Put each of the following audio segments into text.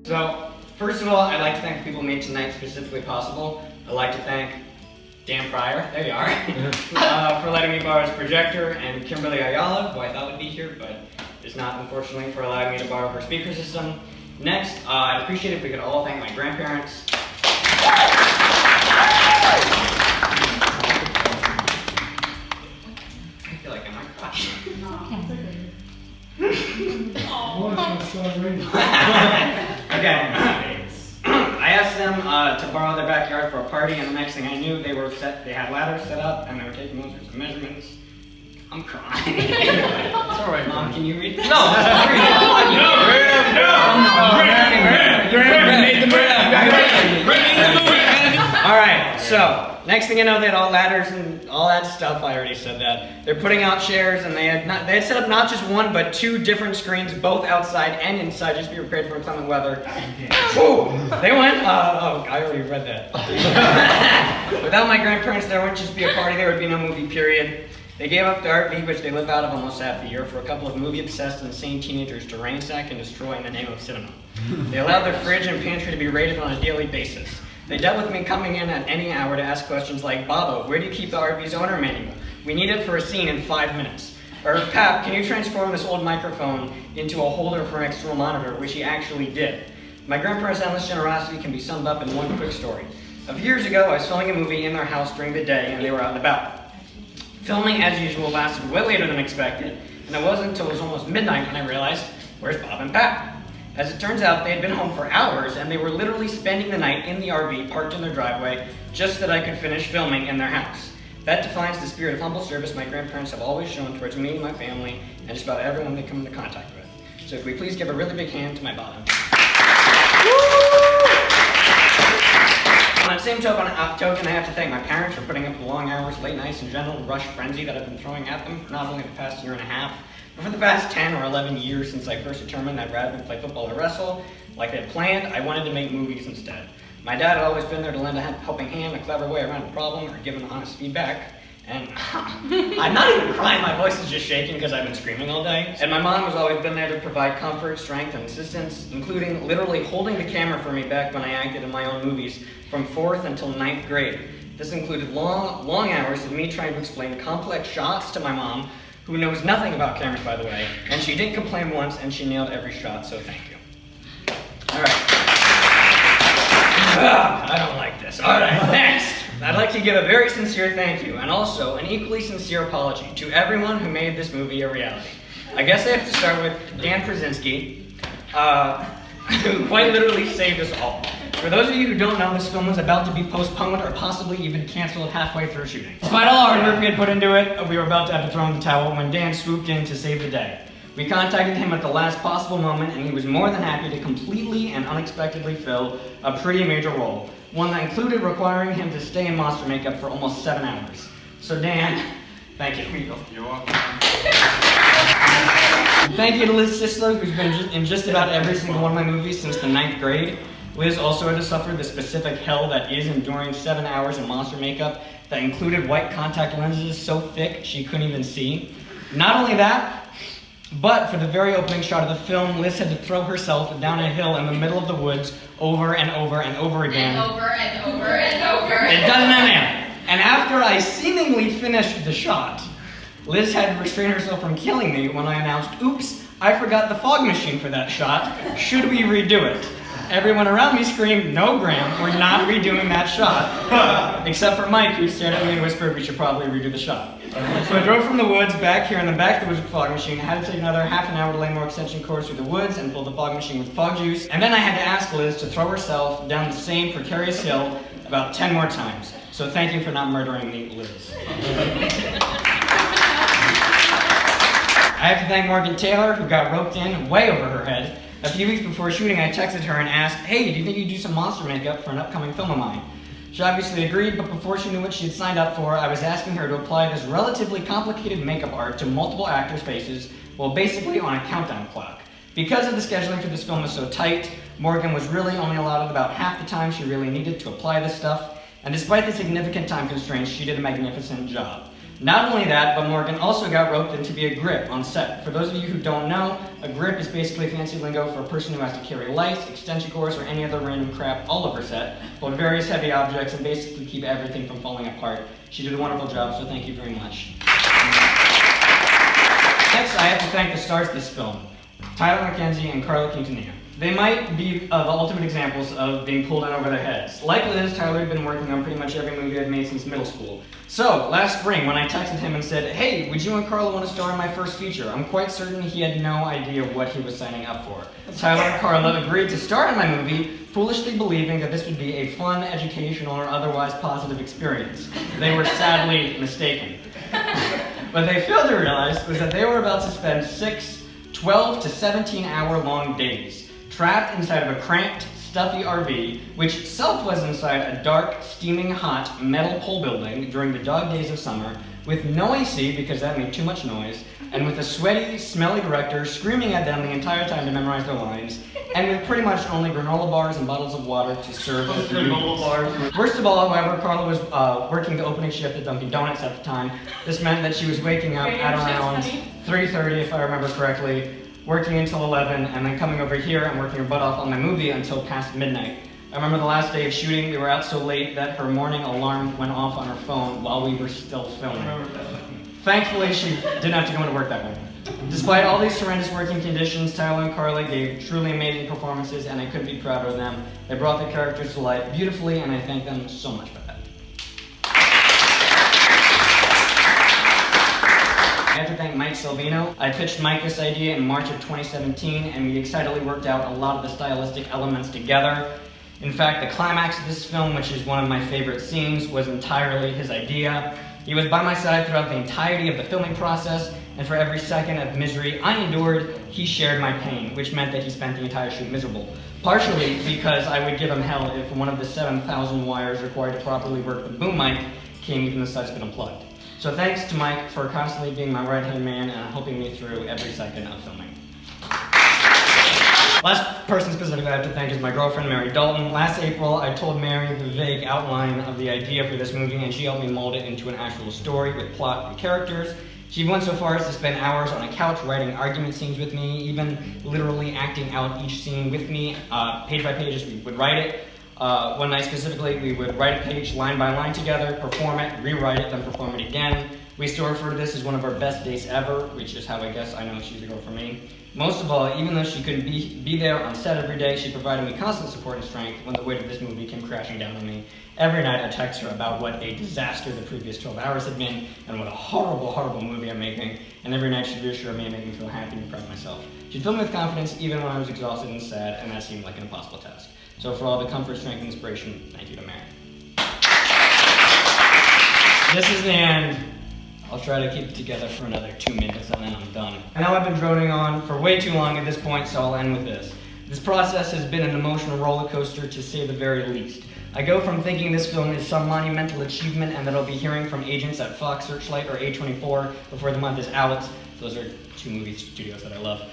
So, first of all, I'd like to thank the people who made tonight specifically possible. I'd like to thank Dan Pryor, there you are, for letting me borrow his projector, and Kimberly Ayala, who I thought would be here, but is not, unfortunately, for allowing me to borrow her speaker system. Next, I'd appreciate it if we could all thank my grandparents. I feel like I might cry. Okay. I asked them to borrow their backyard for a party, and the next thing I knew, they had ladders set up, and they were taking all sorts of measurements. I'm crying. It's all right, Mom. Can you read this? No. All right. So next thing you know, they had all ladders and all that stuff. I already said that. They're putting out chairs, and they had set up not just one but two different screens, both outside and inside, just to be prepared for inclement weather. Whew. They went. Oh, I already read that. Without my grandparents, there wouldn't just be a party. There would be no movie. Period. They gave up the RV, which they live out of almost half the year, for a couple of movie-obsessed and insane teenagers to ransack and destroy in the name of cinema. They allowed their fridge and pantry to be raided on a daily basis. They dealt with me coming in at any hour to ask questions like, Bobo, where do you keep the RV's owner manual? We need it for a scene in 5 minutes. Or, Pap, can you transform this old microphone into a holder for an external monitor, which he actually did. My grandparents' endless generosity can be summed up in one quick story. A few years ago, I was filming a movie in their house during the day, and they were out and about. Filming, as usual, lasted way later than expected, and it wasn't until it was almost midnight when I realized, where's Bob and Pat? As it turns out, they had been home for hours, and they were literally spending the night in the RV parked in their driveway just so that I could finish filming in their house. That defines the spirit of humble service my grandparents have always shown towards me, my family, and just about everyone they come into contact with. So if we please give a really big hand to my bottom. On that same token, I have to thank my parents for putting up the long hours, late nights, and general rush frenzy that I've been throwing at them for not only the past year and a half, but for the past 10 or 11 years since I first determined that rather than play football or wrestle, like I had planned, I wanted to make movies instead. My dad had always been there to lend a helping hand, a clever way around a problem, or give an honest feedback. And I'm not even crying, my voice is just shaking because I've been screaming all day. And my mom has always been there to provide comfort, strength, and assistance, including literally holding the camera for me back when I acted in my own movies from 4th until 9th grade. This included long hours of me trying to explain complex shots to my mom, who knows nothing about cameras, by the way, and she didn't complain once, and she nailed every shot, so thank you. All right. I don't like this. All right, next. I'd like to give a very sincere thank you, and also an equally sincere apology to everyone who made this movie a reality. I guess I have to start with Dan Krasinski, who quite literally saved us all. For those of you who don't know, this film was about to be postponed or possibly even canceled halfway through shooting. Despite all our hard work we had put into it, we were about to have to throw in the towel when Dan swooped in to save the day. We contacted him at the last possible moment, and he was more than happy to completely and unexpectedly fill a pretty major role, one that included requiring him to stay in monster makeup for almost 7 hours. So Dan, thank you. Here you go. You're welcome. Thank you to Liz Sisler, who's been in just about every single one of my movies since the 9th grade. Liz also had to suffer the specific hell that is enduring 7 hours in monster makeup that included white contact lenses so thick she couldn't even see. Not only that, but for the very opening shot of the film, Liz had to throw herself down a hill in the middle of the woods over and over and over again. And over and over and over. It doesn't end. And after I seemingly finished the shot, Liz had to restrain herself from killing me when I announced, oops, I forgot the fog machine for that shot. Should we redo it? Everyone around me screamed, no, Graham, we're not redoing that shot. Except for Mike, who stared at me and whispered we should probably redo the shot. So I drove from the woods back here in the back of the woods with the fog machine, had to take another half an hour to lay more extension cords through the woods and fill the fog machine with fog juice, and then I had to ask Liz to throw herself down the same precarious hill about 10 more times. So thank you for not murdering me, Liz. I have to thank Morgan Taylor, who got roped in way over her head. A few weeks before shooting, I texted her and asked, hey, do you think you'd do some monster makeup for an upcoming film of mine? She obviously agreed, but before she knew what she had signed up for, I was asking her to apply this relatively complicated makeup art to multiple actors' faces, well, basically on a countdown clock. Because of the scheduling for this film was so tight, Morgan was really only allotted about half the time she really needed to apply this stuff, and despite the significant time constraints, she did a magnificent job. Not only that, but Morgan also got roped in to be a grip on set. For those of you who don't know, a grip is basically fancy lingo for a person who has to carry lights, extension cords, or any other random crap all over set, hold various heavy objects, and basically keep everything from falling apart. She did a wonderful job, so thank you very much. Next, I have to thank the stars of this film, Tyler McKenzie and Carla Quintanilla. They might be the ultimate examples of being pulled in over their heads. Like Liz, Tyler had been working on pretty much every movie I've made since middle school. So, last spring, when I texted him and said, "Hey, would you and Carla want to star in my first feature?" I'm quite certain he had no idea what he was signing up for. Tyler and Carla agreed to star in my movie, foolishly believing that this would be a fun, educational, or otherwise positive experience. They were sadly mistaken. What they failed to realize was that they were about to spend 12 to 17-hour-long days trapped inside of a cramped, stuffy RV, which itself was inside a dark, steaming hot metal pole building during the dog days of summer, with no AC because that made too much noise, and with a sweaty, smelly director screaming at them the entire time to memorize their lines, and with pretty much only granola bars and bottles of water to serve as granola bars. Worst of all, however, Carla was working the opening shift at Dunkin' Donuts at the time. This meant that she was waking up at around 3:30, if I remember correctly, working until 11, and then coming over here and working her butt off on my movie until past midnight. I remember the last day of shooting, we were out so late that her morning alarm went off on her phone while we were still filming. Thankfully, she didn't have to go into work that morning. Despite all these horrendous working conditions, Tyler and Carla gave truly amazing performances, and I couldn't be prouder of them. They brought their characters to life beautifully, and I thank them so much for that. I have to thank Mike Salvino. I pitched Mike this idea in March of 2017, and we excitedly worked out a lot of the stylistic elements together. In fact, the climax of this film, which is one of my favorite scenes, was entirely his idea. He was by my side throughout the entirety of the filming process, and for every second of misery I endured, he shared my pain, which meant that he spent the entire shoot miserable. Partially because I would give him hell if one of the 7,000 wires required to properly work the boom mic came even as such been unplugged. So thanks to Mike for constantly being my right-hand man and helping me through every second of filming. Last person specifically I have to thank is my girlfriend, Mary Dalton. Last April, I told Mary the vague outline of the idea for this movie, and she helped me mold it into an actual story with plot and characters. She went so far as to spend hours on a couch writing argument scenes with me, even literally acting out each scene with me, page by page as we would write it. One night specifically, we would write a page line by line together, perform it, rewrite it, then perform it again. We still refer to this as one of our best days ever, which is how I guess I know she's a girl for me. Most of all, even though she couldn't be there on set every day, she provided me constant support and strength when the weight of this movie came crashing down on me. Every night I text her about what a disaster the previous 12 hours had been, and what a horrible, horrible movie I'm making, and every night she'd reassure me and make me feel happy and proud of myself. She'd fill me with confidence even when I was exhausted and sad, and that seemed like an impossible task. So for all the comfort, strength, and inspiration, thank you to Mary. This is the end. I'll try to keep it together for another 2 minutes and then I'm done. I know I've been droning on for way too long at this point, so I'll end with this. This process has been an emotional roller coaster to say the very least. I go from thinking this film is some monumental achievement and that I'll be hearing from agents at Fox, Searchlight, or A24 before the month is out. Those are two movie studios that I love.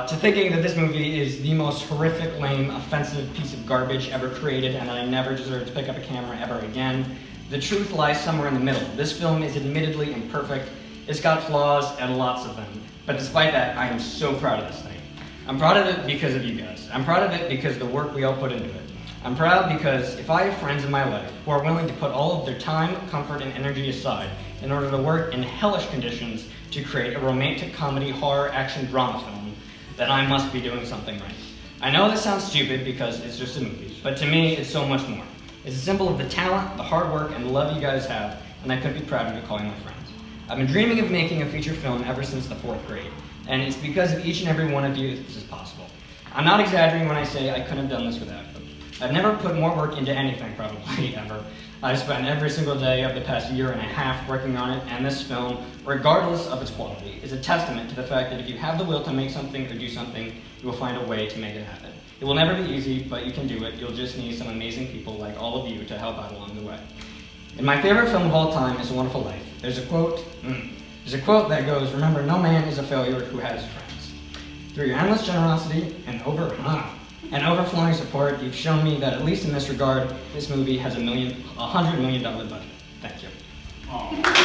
To thinking that this movie is the most horrific, lame, offensive piece of garbage ever created and that I never deserve to pick up a camera ever again. The truth lies somewhere in the middle. This film is admittedly imperfect. It's got flaws, and lots of them. But despite that, I am so proud of this thing. I'm proud of it because of you guys. I'm proud of it because of the work we all put into it. I'm proud because if I have friends in my life who are willing to put all of their time, comfort, and energy aside in order to work in hellish conditions to create a romantic comedy, horror, action, drama film, then I must be doing something right. I know this sounds stupid because it's just a movie, but to me, it's so much more. It's a symbol of the talent, the hard work, and the love you guys have, and I couldn't be prouder to call you my friends. I've been dreaming of making a feature film ever since the 4th grade, and it's because of each and every one of you that this is possible. I'm not exaggerating when I say I couldn't have done this without you. I've never put more work into anything, probably, ever. I've spent every single day of the past year and a half working on it, and this film, regardless of its quality, is a testament to the fact that if you have the will to make something or do something, you will find a way to make it happen. It will never be easy, but you can do it. You'll just need some amazing people like all of you to help out along the way. And my favorite film of all time is A Wonderful Life. There's a quote that goes, "Remember, no man is a failure who has friends." Through your endless generosity and overflowing support, you've shown me that at least in this regard, this movie has $100 million budget. Thank you. Aww.